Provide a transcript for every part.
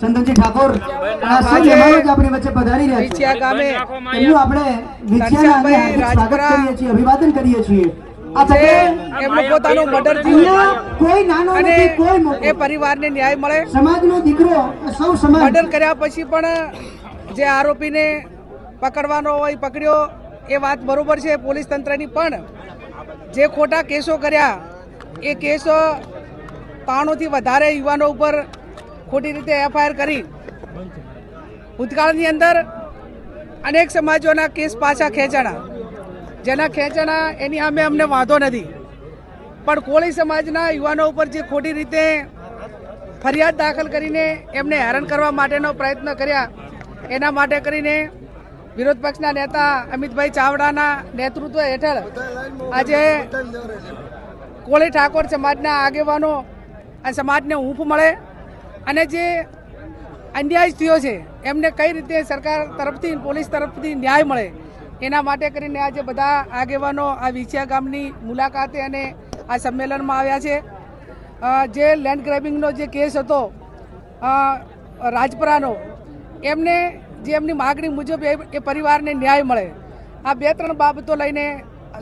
ચંદનજી ઠાકોર આપણી વચ્ચે પધારી રહ્યા છે ગામે એમનું આપણે વિદ્યાના સ્વાગત કરીએ છીએ, અભિવાદન કરીએ છીએ। આ તકે એમનું પોતાનું મર્ડર થયું, કોઈ નાનો નથી, કોઈ મોટો, એ પરિવારને ન્યાય મળે। સમાજનો દીકરો સૌ સમાન। મર્ડર કર્યા પછી પણ જે આરોપીને પકડવાનો હોય પકડ્યો, એ વાત બરોબર છે પોલીસ તંત્રની, પણ જે ખોટા કેસો કર્યા એ કેસો 93 થી વધારે યુવાનો ઉપર ખોટી રીતે એફઆઈઆર કરી ભૂતકાળની અંદર અનેક સમાજોના કેસ પાછા ખેંચાણા, જેના ખેંચાણા એની સામે અમને વાંધો નથી, પણ કોળી સમાજના યુવાનો ઉપર જે ખોટી રીતે ફરિયાદ દાખલ કરીને એમને હેરાન કરવા માટેનો પ્રયત્ન કર્યા, એના માટે કરીને વિરોધ પક્ષના નેતા અમિતભાઈ ચાવડાના નેતૃત્વ હેઠળ આજે કોળી ઠાકોર સમાજના આગેવાનો આ સમાજને હૂંફ મળે અને જે અન્યાય થયો છે એમને કઈ રીતે સરકાર તરફથી પોલીસ તરફથી ન્યાય મળે, એના માટે કરીને આજે બધા આગેવાનો આ વિછિયા ગામની મુલાકાતે અને આ સંમેલનમાં આવ્યા છે। જે લેન્ડ ગ્રેબિંગનો જે કેસ હતો રાજપરાનો, એમને જે એમની માગણી મુજબ એ પરિવારને ન્યાય મળે, આ 2-3 બાબતો લઈને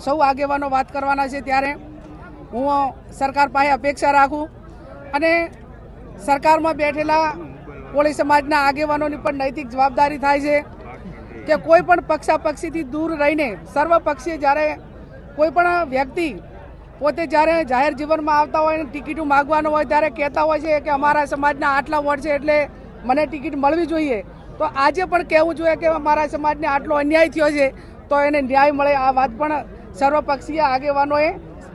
સૌ આગેવાનો વાત કરવાના છે। ત્યારે હું સરકાર પાસે અપેક્ષા રાખું અને સરકારમાં બેઠેલા કોળી સમાજના આગેવાનોની પણ નૈતિક જવાબદારી થાય છે કે કોઈ પણ પક્ષાપક્ષીથી દૂર રહીને સર્વપક્ષીય જ્યારે કોઈ પણ વ્યક્તિ પોતે જ્યારે જાહેર જીવનમાં આવતા હોય અને ટિકિટો માગવાનો હોય ત્યારે કહેતા હોય છે કે અમારા સમાજના આટલા વોટ છે એટલે મને ટિકિટ મળવી જોઈએ, તો આજે પણ કહેવું જોઈએ કે અમારા સમાજને આટલો અન્યાય થયો છે તો એને ન્યાય મળે। આ વાત પણ સર્વપક્ષીય આગેવાનોએ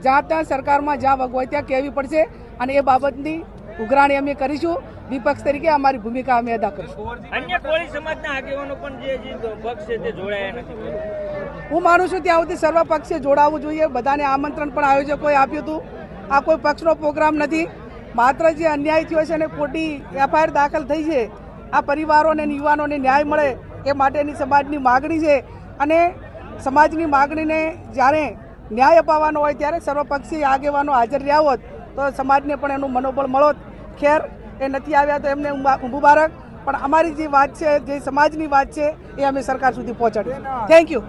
જ્યાં ત્યાં સરકારમાં જ્યાં વગ હોય ત્યાં કહેવી પડશે અને એ બાબતની ઉઘરાણી અમે કરીશું। વિપક્ષ તરીકે અમારી ભૂમિકા અમે અદા કરીશું। અન્ય કોળી સમાજના આગેવાનો પણ જે પક્ષ છે તે જોડાયા નથી। હું માનું છું ત્યાં સુધી સર્વપક્ષીય જોડાવવું જોઈએ, બધાને આમંત્રણ પણ આયોજકોએ આપ્યું હતું। આ કોઈ પક્ષનો પ્રોગ્રામ નથી, માત્ર જે અન્યાય થયો છે અને ખોટી એફઆઈઆર દાખલ થઈ છે, આ પરિવારોને યુવાનોને ન્યાય મળે એ માટેની સમાજની માગણી છે અને સમાજની માગણીને જ્યારે ન્યાય અપાવવાનો હોય ત્યારે સર્વપક્ષીય આગેવાનો હાજર રહ્યા હોત તો સમાજને પણ એનું મનોબળ મળોત। ખેર એ નથી આવ્યા તો એમને મુબારક, પણ અમારી જે વાત છે, જે સમાજની વાત છે, એ અમે સરકાર સુધી પહોંચાડીશું। Thank you.